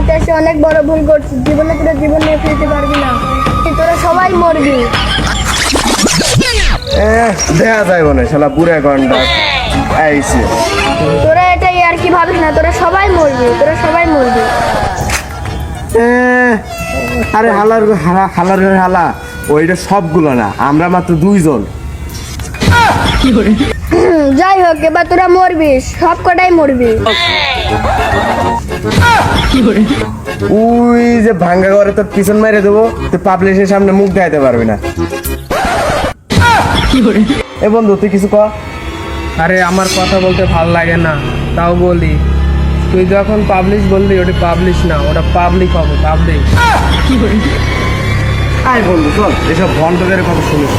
পৃথিবীতে এসে অনেক বড় ভুল করছিস। জীবনে তোরা জীবন নিয়ে ফিরতে পারবি না, তোরা সবাই মরবি। দেখা যায় মনে শালা বুড়া গন্ডা আইছে। তোরা এটাই আর কি ভাবিস না, তোরা সবাই মরবি, তোরা সবাই মরবি। আরে হালার হালা ওইটা সবগুলো না, আমরা মাত্র 2 জন। যাই হোক, এবার তোরা মরবি, সব কটাই মরবি। ওই যে ভাঙ্গা ঘরে তোর পিছন মেরে দেবো, তুই পাবলিশের সামনে মুখ দেখাইতে পারবি না। এ বন্ধু তুই কিছু কর। আরে আমার কথা বলতে ভাল লাগে না, তাও বলি। তুই যখন পাবলিশ বললি, ওটা পাবলিশ না, ওটা পাবলিক হবে, পাবলিক। আয় বন্ধু চল, এসব ভণ্ডদের কথা শুনিস।